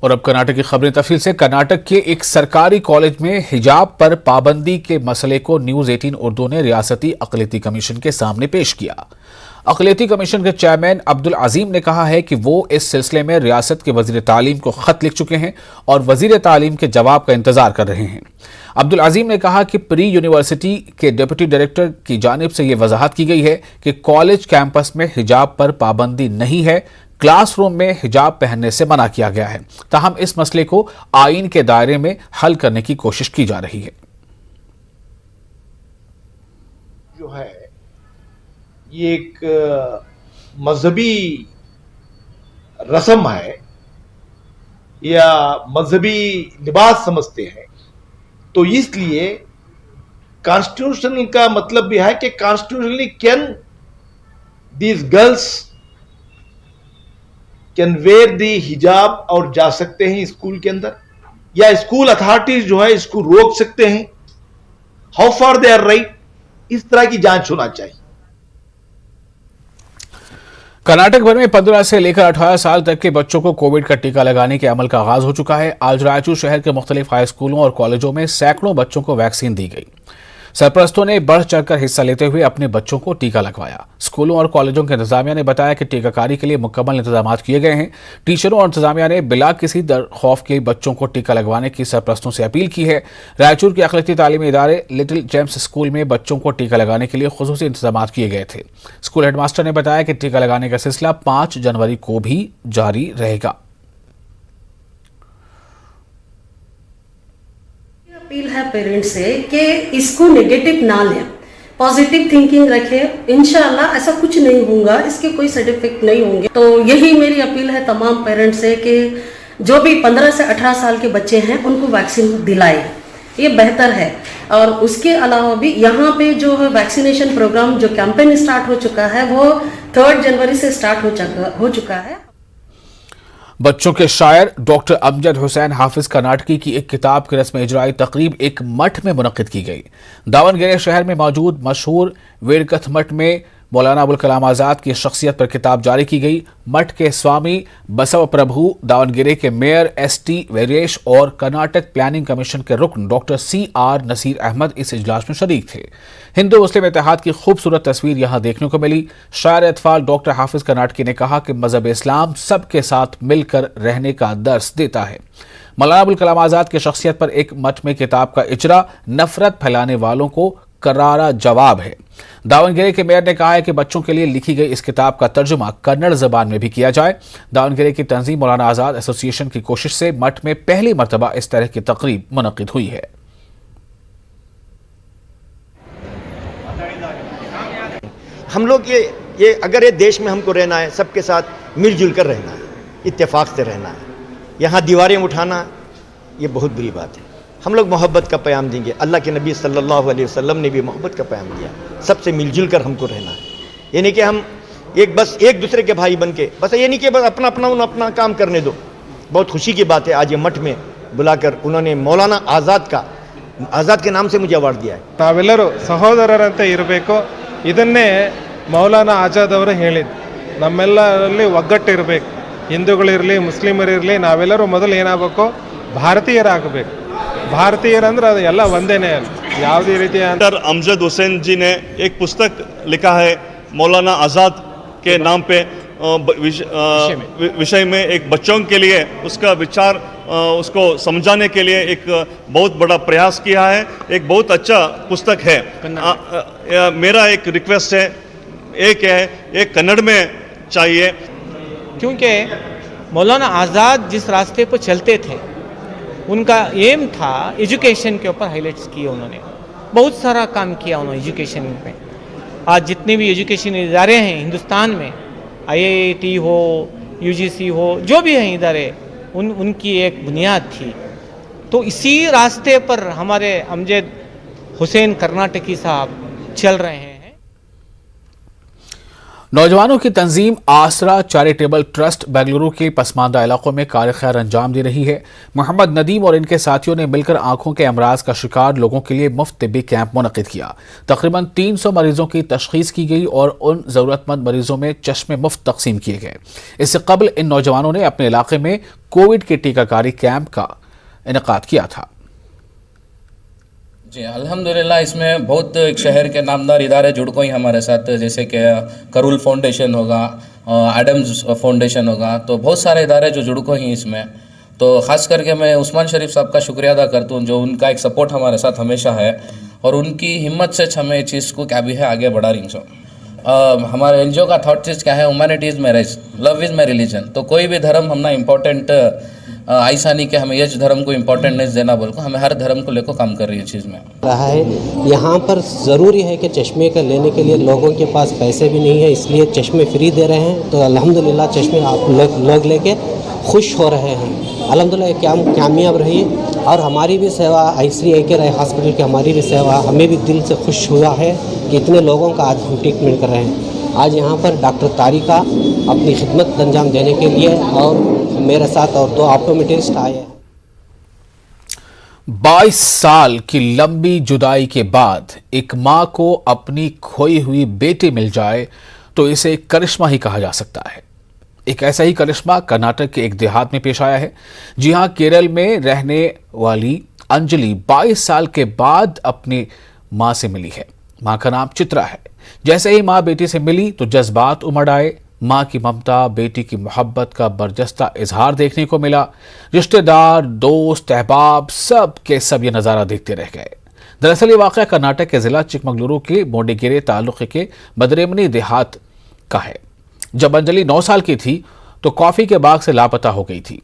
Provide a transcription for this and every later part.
और अब कर्नाटक की खबरें तफसील से। कर्नाटक के एक सरकारी कॉलेज में हिजाब पर पाबंदी के मसले को न्यूज 18 उर्दू ने रियासती अक़लियती कमीशन के सामने पेश किया। अक़लियती कमीशन के चेयरमैन अब्दुल अजीम ने कहा है कि वो इस सिलसिले में रियासत के वजीर तालीम को खत लिख चुके हैं और वजीर तालीम के जवाब का इंतजार कर रहे हैं। अब्दुल अजीम ने कहा कि प्री यूनिवर्सिटी के डिप्टी डायरेक्टर की जानिब से यह वजाहत की गई है कि कॉलेज कैंपस में हिजाब पर पाबंदी नहीं है, क्लासरूम में हिजाब पहनने से मना किया गया है। ताहम इस मसले को आईन के दायरे में हल करने की कोशिश की जा रही है। जो है ये एक मजहबी रस्म है या मजहबी लिबास समझते हैं, तो इसलिए कॉन्स्टिट्यूशन का मतलब भी है कि constitutionally can these girls can wear the हिजाब और जा सकते हैं स्कूल के अंदर, या स्कूल अथॉरिटीज जो है इसको रोक सकते हैं। How far they are right, इस तरह की जांच होना चाहिए। कर्नाटक भर में 15 से लेकर 18 साल तक के बच्चों को कोविड का टीका लगाने के अमल का आगाज हो चुका है। आज रायचूर शहर के मुख्तलिफ हाई स्कूलों और कॉलेजों में सैकड़ों बच्चों को वैक्सीन दी गई। सरपरस्तों ने बढ़ चढ़कर हिस्सा लेते हुए अपने बच्चों को टीका लगवाया। स्कूलों और कॉलेजों के इंतजामिया ने बताया कि टीकाकारी के लिए मुकम्मल इंतजाम किए गए हैं। टीचरों और इंतजामिया ने बिला किसी डर खौफ के बच्चों को टीका लगवाने की सरपरस्तों से अपील की है। रायचूर के अक़लियती तालीमी इदारे लिटिल जेम्स स्कूल में बच्चों को टीका लगाने के लिए खुसूसी इंतजाम किए गए थे। स्कूल हेडमास्टर ने बताया कि टीका लगाने का सिलसिला 5 जनवरी को भी जारी रहेगा। अपील है पेरेंट्स से कि इसको नेगेटिव ना लें, पॉजिटिव थिंकिंग रखें। इंशाल्लाह ऐसा कुछ नहीं होगा, इसके कोई साइड इफेक्ट नहीं होंगे। तो यही मेरी अपील है तमाम पेरेंट्स से कि जो भी 15 से 18 साल के बच्चे हैं उनको वैक्सीन दिलाएं, ये बेहतर है। और उसके अलावा भी यहाँ पे जो है वैक्सीनेशन प्रोग्राम जो कैंपेन स्टार्ट हो चुका है वो 3 जनवरी से स्टार्ट हो चुका है। बच्चों के शायर डॉक्टर अमजद हुसैन हाफिज कर्नाटकी की एक किताब की रस्म इजराई तकरीब एक मठ में मुनक्किद की गई। दावनगेरे शहर में मौजूद मशहूर वेड़कथ मठ में मौलाना अबुल कलाम आजाद की शख्सियत पर किताब जारी की गई। मठ के स्वामी बसव प्रभु, दावनगेरे के मेयर ST वीरेश और कर्नाटक प्लानिंग कमीशन के रुकन डॉक्टर CR नसीर अहमद इस इजलास में शरीक थे। हिंदू मुस्लिम इत्तेहाद की खूबसूरत तस्वीर यहां देखने को मिली। शायर अतफाल डॉक्टर हाफिज कर्नाटकी ने कहा कि मजहब इस्लाम सबके साथ मिलकर रहने का दर्स देता है। मौलाना अबुल कलाम आजाद की शख्सियत पर एक मठ में किताब का इजरा नफरत फैलाने वालों को करारा जवाब है। दावनगेरे के मेयर ने कहा है कि बच्चों के लिए लिखी गई इस किताब का तर्जुमा कन्नड़ जबान में भी किया जाए। दावनगेरे की तंजीम मौलाना आजाद एसोसिएशन की कोशिश से मठ में पहली मरतबा इस तरह की तकरीब मुनक्किद हुई है। हम लोग ये अगर ये देश में हमको रहना है, सबके साथ मिलजुल कर रहना है, इत्तेफाक से रहना है। यहाँ दीवारें उठाना ये बहुत बुरी बात है। हम लोग मोहब्बत का पैगाम देंगे। अल्लाह के नबी सल्लल्लाहु अलैहि वसल्लम ने भी मोहब्बत का पैगाम दिया। सबसे मिलजुल कर हमको रहना है। ये नहीं कि हम बस एक दूसरे के भाई बन के, बस ये नहीं कि बस अपना काम करने दो। बहुत खुशी की बात है आज ये मठ में बुलाकर उन्होंने मौलाना आज़ाद के नाम से मुझे अवार्ड दिया है। ನಾವೆಲ್ಲರೂ ಸಹೋದರರಂತೆ ಇರಬೇಕು, ಇದನ್ನೇ ಮೌಲಾನಾ ಆಜಾದ್ ಅವರು ಹೇಳಿದ್ದು। ನಮ್ಮೆಲ್ಲರಲ್ಲಿ ಒಗ್ಗಟ್ಟಿರಬೇಕು, ಹಿಂದೂಗಳಿರಲಿ ಮುಸ್ಲಿಮರಿರಲಿ ನಾವೆಲ್ಲರೂ ಮೊದಲು ಏನಾಗಬೇಕು, ಭಾರತೀಯರಾಗಬೇಕು। भारतीयरंद्र ಅದು ಎಲ್ಲ ಒಂದೇನೇ, ಯಾವುದೇ ರೀತಿಯ। डॉक्टर अमजद हुसैन जी ने एक पुस्तक लिखा है मौलाना आज़ाद के नाम पे विषय में एक बच्चों के लिए उसका विचार उसको समझाने के लिए एक बहुत बड़ा प्रयास किया है। एक बहुत अच्छा पुस्तक है। मेरा एक रिक्वेस्ट है, एक कन्नड़ में चाहिए, क्योंकि मौलाना आज़ाद जिस रास्ते पर चलते थे उनका एम था एजुकेशन के ऊपर हाईलाइट्स किए। उन्होंने बहुत सारा काम किया उन्होंने एजुकेशन में। आज जितने भी एजुकेशन इदारे हैं हिंदुस्तान में, IIT हो, UGC हो, जो भी हैं इदारे, उनकी एक बुनियाद थी। तो इसी रास्ते पर हमारे अमजद हुसैन कर्नाटकी साहब चल रहे हैं। नौजवानों की तंजीम आसरा चैरिटेबल ट्रस्ट बेंगलुरु के पसमानदा इलाकों में कार खैर अंजाम दे रही है। मोहम्मद नदीम और इनके साथियों ने मिलकर आंखों के अमराज का शिकार लोगों के लिए मुफ्त तिब्बी कैंप मुनक्किद किया। तकरीबन 300 मरीजों की तशखीस की गई और उन जरूरतमंद मरीजों में चश्मे मुफ्त तकसीम किए गए। इससे कबल इन नौजवानों ने अपने इलाके में कोविड के टीकाकारी कैंप का इनेकाद किया था। जी अल्हम्दुलिल्लाह, इसमें बहुत एक शहर के नामदार इदारे जुड़ गए हमारे साथ, जैसे कि करूल फाउंडेशन होगा, एडम्स फाउंडेशन होगा, तो बहुत सारे इदारे जो जुड़ गए हैं इसमें। तो ख़ास करके मैं उस्मान शरीफ साहब का शुक्रिया अदा करता हूँ, जो उनका एक सपोर्ट हमारे साथ हमेशा है और उनकी हिम्मत से हमें इस चीज़ को क्या भी है आगे बढ़ा रही हूँ। हमारे एनजीओ का थॉट चीज़ क्या है, humanity is marriage, love is my religion. तो कोई भी धर्म हमना इम्पोर्टेंट ऐसा नहीं कि हमें ये धर्म को इम्पोर्टेंट नहीं देना, बोल को हमें हर धर्म को लेकर काम कर रही है चीज़ में रहा है। यहाँ पर ज़रूरी है कि चश्मे का लेने के लिए लोगों के पास पैसे भी नहीं है, इसलिए चश्मे फ्री दे रहे हैं। तो अल्हम्दुलिल्लाह चश्मे आप लोग लेके खुश हो रहे हैं। अल्हम्दुलिल्लाह कामयाब रही और हमारी भी सेवा ICRI रहे हॉस्पिटल की हमारी भी सेवा, हमें भी दिल से खुश हुआ है कि इतने लोगों का आज हम ट्रीटमेंट कर रहे हैं। आज यहाँ पर डॉक्टर तारिका अपनी खिदमत अंजाम देने के लिए और मेरे साथ और 2 ऑप्टोमेट्रिस्ट आए हैं। 22 साल की लंबी जुदाई के बाद एक मां को अपनी खोई हुई बेटी मिल जाए तो इसे करिश्मा ही कहा जा सकता है। एक ऐसा ही करिश्मा कर्नाटक के एक देहात में पेश आया है। जी हां, केरल में रहने वाली अंजलि 22 साल के बाद अपनी मां से मिली है। मां का नाम चित्रा है। जैसे ही मां बेटी से मिली तो जज्बात उमड़ आए। मां की ममता, बेटी की मोहब्बत का बरजस्ता इजहार देखने को मिला। रिश्तेदार, दोस्त, अहबाब सब के सब ये नज़ारा देखते रह गए। दरअसल ये वाक़या कर्नाटक के जिला चिकमगलुरु के मोडिगेरे तालुके के बदरेमनी देहात का है। जब अंजलि 9 साल की थी तो कॉफ़ी के बाग से लापता हो गई थी।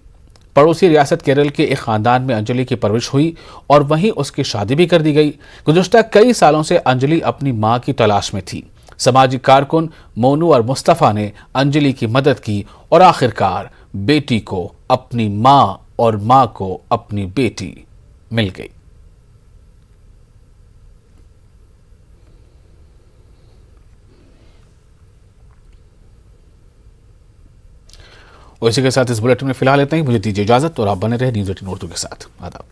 पड़ोसी रियासत केरल के एक ख़ानदान में अंजलि की परवरिश हुई और वहीं उसकी शादी भी कर दी गई। गुज़श्ता कई सालों से अंजलि अपनी मां की तलाश में थी। समाजी कारकुन मोनू और मुस्तफ़ा ने अंजलि की मदद की और आखिरकार बेटी को अपनी मां और मां को अपनी बेटी मिल गई। और इसी के साथ इस बुलेटिन में फिलहाल इतना ही। मुझे दीजिए इजाजत और आप बने रहे न्यूज़ 18 उर्दू के साथ। आदाब।